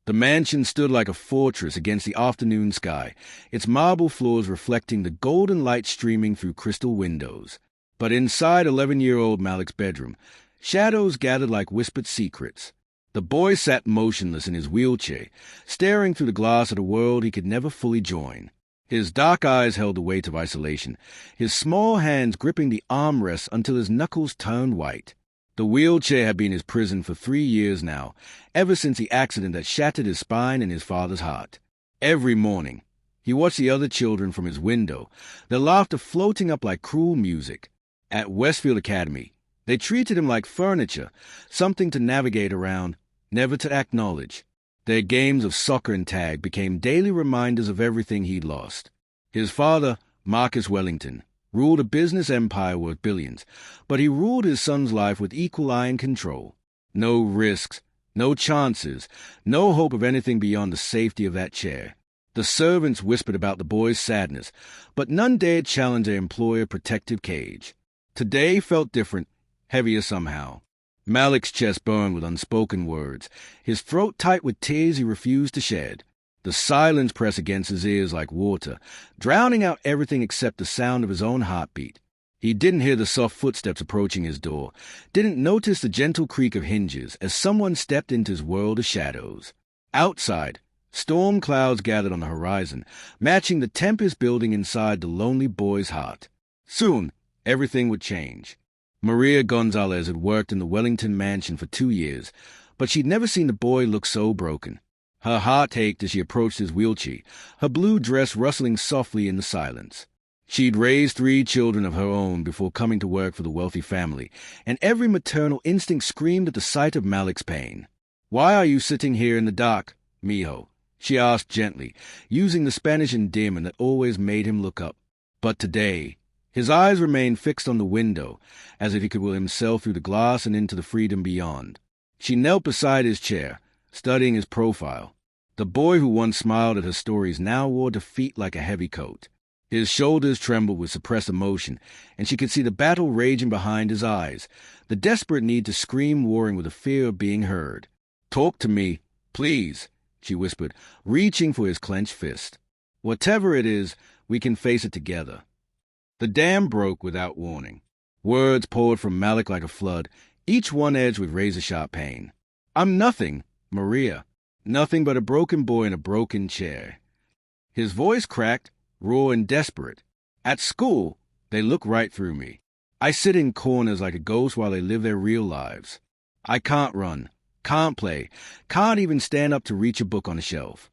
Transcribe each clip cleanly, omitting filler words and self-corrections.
The mansion stood like a fortress against the afternoon sky, its marble floors reflecting the golden light streaming through crystal windows. But inside 11-year-old Malik's bedroom, shadows gathered like whispered secrets. The boy sat motionless in his wheelchair, staring through the glass at a world he could never fully join. His dark eyes held the weight of isolation, his small hands gripping the armrests until his knuckles turned white. The wheelchair had been his prison for 3 years now, ever since the accident that shattered his spine and his father's heart. Every morning, he watched the other children from his window, their laughter floating up like cruel music. At Westfield Academy, they treated him like furniture, something to navigate around, never to acknowledge. Their games of soccer and tag became daily reminders of everything he'd lost. His father, Marcus Wellington, ruled a business empire worth billions, but he ruled his son's life with equal iron control. No risks, no chances, no hope of anything beyond the safety of that chair. The servants whispered about the boy's sadness, but none dared challenge their employer's protective cage. Today felt different, heavier somehow. Malik's chest burned with unspoken words, his throat tight with tears he refused to shed. The silence pressed against his ears like water, drowning out everything except the sound of his own heartbeat. He didn't hear the soft footsteps approaching his door, didn't notice the gentle creak of hinges as someone stepped into his world of shadows. Outside, storm clouds gathered on the horizon, matching the tempest building inside the lonely boy's heart. Soon, everything would change. Maria Gonzalez had worked in the Wellington mansion for 2 years, but she'd never seen the boy look so broken. Her heart ached as she approached his wheelchair, her blue dress rustling softly in the silence. She'd raised 3 children of her own before coming to work for the wealthy family, and every maternal instinct screamed at the sight of Malik's pain. "Why are you sitting here in the dark, mijo?" she asked gently, using the Spanish endearment that always made him look up. But today, his eyes remained fixed on the window, as if he could will himself through the glass and into the freedom beyond. She knelt beside his chair, studying his profile. The boy who once smiled at her stories now wore defeat like a heavy coat. His shoulders trembled with suppressed emotion, and she could see the battle raging behind his eyes, the desperate need to scream warring with the fear of being heard. "Talk to me, please," she whispered, reaching for his clenched fist. "Whatever it is, we can face it together." The dam broke without warning. Words poured from Malik like a flood, each one edged with razor-sharp pain. "I'm nothing, Maria. Nothing but a broken boy in a broken chair." His voice cracked, raw and desperate. "At school, they look right through me. I sit in corners like a ghost while they live their real lives. I can't run, can't play, can't even stand up to reach a book on a shelf."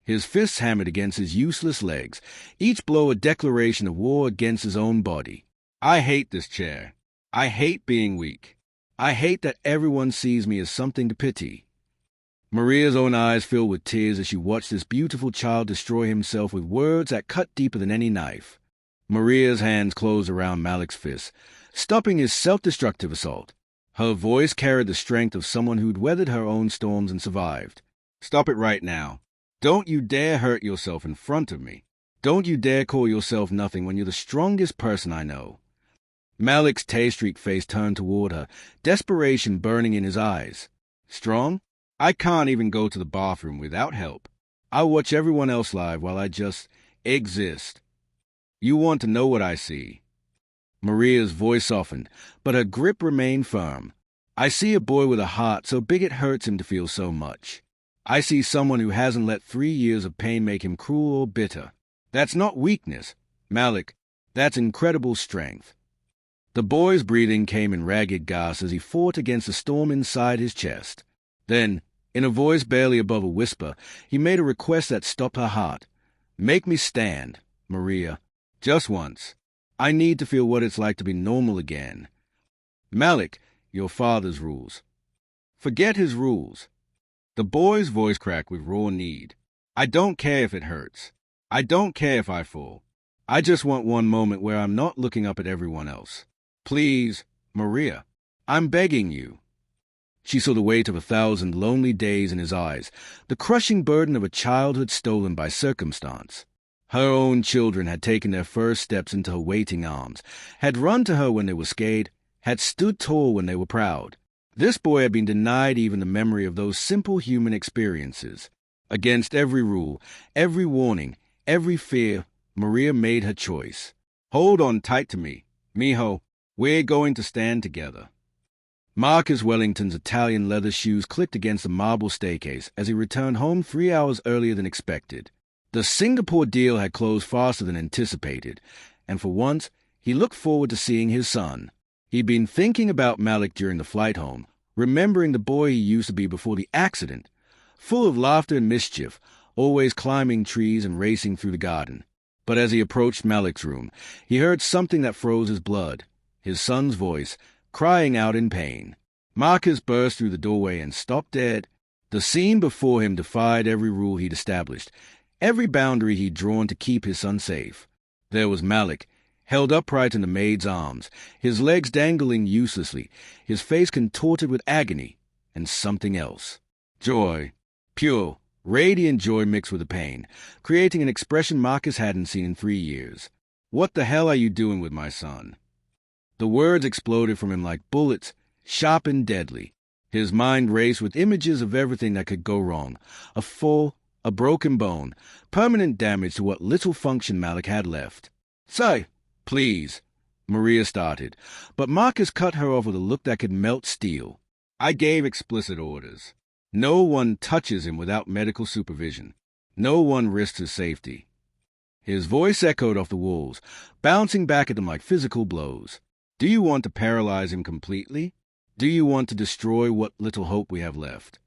His fists hammered against his useless legs, each blow a declaration of war against his own body. "I hate this chair. I hate being weak. I hate that everyone sees me as something to pity." Maria's own eyes filled with tears as she watched this beautiful child destroy himself with words that cut deeper than any knife. Maria's hands closed around Malik's fists, stopping his self-destructive assault. Her voice carried the strength of someone who'd weathered her own storms and survived. "Stop it right now. Don't you dare hurt yourself in front of me. Don't you dare call yourself nothing when you're the strongest person I know." Malik's tear-streaked face turned toward her, desperation burning in his eyes. "Strong? I can't even go to the bathroom without help. I watch everyone else live while I just exist. You want to know what I see?" Maria's voice softened, but her grip remained firm. "I see a boy with a heart so big it hurts him to feel so much. I see someone who hasn't let 3 years of pain make him cruel or bitter. That's not weakness, Malik. That's incredible strength." The boy's breathing came in ragged gasps as he fought against the storm inside his chest. Then, in a voice barely above a whisper, he made a request that stopped her heart. "Make me stand, Maria. Just once. I need to feel what it's like to be normal again." "Malik, your father's rules." "Forget his rules." The boy's voice cracked with raw need. "I don't care if it hurts. I don't care if I fall. I just want one moment where I'm not looking up at everyone else. Please, Maria. I'm begging you." She saw the weight of 1,000 lonely days in his eyes, the crushing burden of a childhood stolen by circumstance. Her own children had taken their first steps into her waiting arms, had run to her when they were scared, had stood tall when they were proud. This boy had been denied even the memory of those simple human experiences. Against every rule, every warning, every fear, Maria made her choice. Hold on tight to me, mijo. We're going to stand together. Marcus Wellington's Italian leather shoes clicked against the marble staircase as he returned home 3 hours earlier than expected. The Singapore deal had closed faster than anticipated, and for once, he looked forward to seeing his son. He'd been thinking about Malik during the flight home, remembering the boy he used to be before the accident, full of laughter and mischief, always climbing trees and racing through the garden. But as he approached Malik's room, he heard something that froze his blood, his son's voice, crying out in pain. Marcus burst through the doorway and stopped dead. The scene before him defied every rule he'd established, every boundary he'd drawn to keep his son safe. There was Malik, held upright in the maid's arms, his legs dangling uselessly, his face contorted with agony, and something else. Joy. Pure, radiant joy mixed with the pain, creating an expression Marcus hadn't seen in 3 years. "What the hell are you doing with my son?" The words exploded from him like bullets, sharp and deadly. His mind raced with images of everything that could go wrong. A fall, a broken bone, permanent damage to what little function Malik had left. "Say, please," Maria started, but Marcus cut her off with a look that could melt steel. "I gave explicit orders. No one touches him without medical supervision. No one risks his safety." His voice echoed off the walls, bouncing back at them like physical blows. "Do you want to paralyze him completely? Do you want to destroy what little hope we have left?"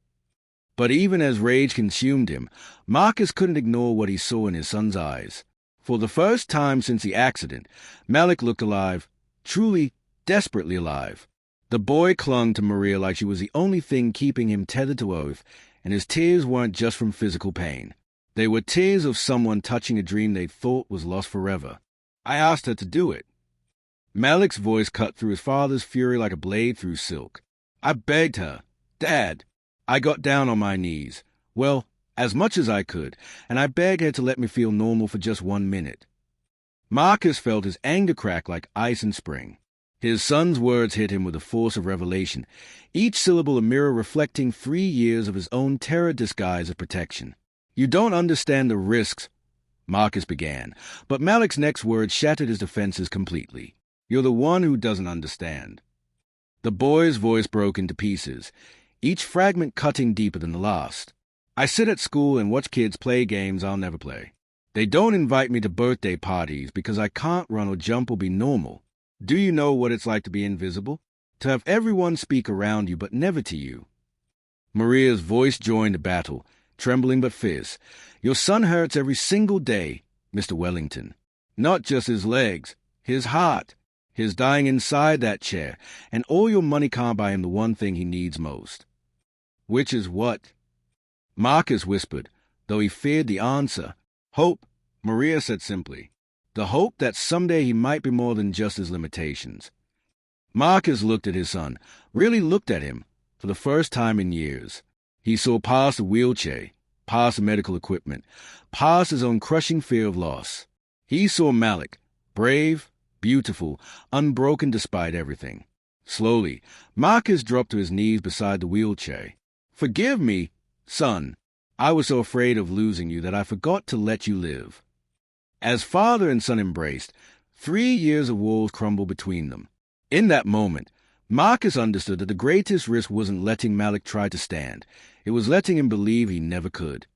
But even as rage consumed him, Marcus couldn't ignore what he saw in his son's eyes. For the first time since the accident, Malik looked alive, truly, desperately alive. The boy clung to Maria like she was the only thing keeping him tethered to earth, and his tears weren't just from physical pain. They were tears of someone touching a dream they thought was lost forever. "I asked her to do it." Malik's voice cut through his father's fury like a blade through silk. "I begged her. Dad, I got down on my knees. Well, as much as I could, and I begged her to let me feel normal for just 1 minute." Marcus felt his anger crack like ice in spring. His son's words hit him with the force of revelation, each syllable a mirror reflecting 3 years of his own terror disguised as protection. "You don't understand the risks," Marcus began, but Malik's next words shattered his defenses completely. "You're the one who doesn't understand." The boy's voice broke into pieces, each fragment cutting deeper than the last. "I sit at school and watch kids play games I'll never play. They don't invite me to birthday parties because I can't run or jump or be normal. Do you know what it's like to be invisible? To have everyone speak around you but never to you?" Maria's voice joined the battle, trembling but fierce. "Your son hurts every single day, Mr. Wellington. Not just his legs, his heart. He's dying inside that chair, and all your money can't buy him the one thing he needs most." "Which is what?" Marcus whispered, though he feared the answer. "Hope," Maria said simply. "The hope that someday he might be more than just his limitations." Marcus looked at his son, really looked at him, for the first time in years. He saw past the wheelchair, past the medical equipment, past his own crushing fear of loss. He saw Malik, brave, beautiful, unbroken despite everything. Slowly, Marcus dropped to his knees beside the wheelchair. "Forgive me, son. I was so afraid of losing you that I forgot to let you live." As father and son embraced, 3 years of walls crumbled between them. In that moment, Marcus understood that the greatest risk wasn't letting Malik try to stand. It was letting him believe he never could.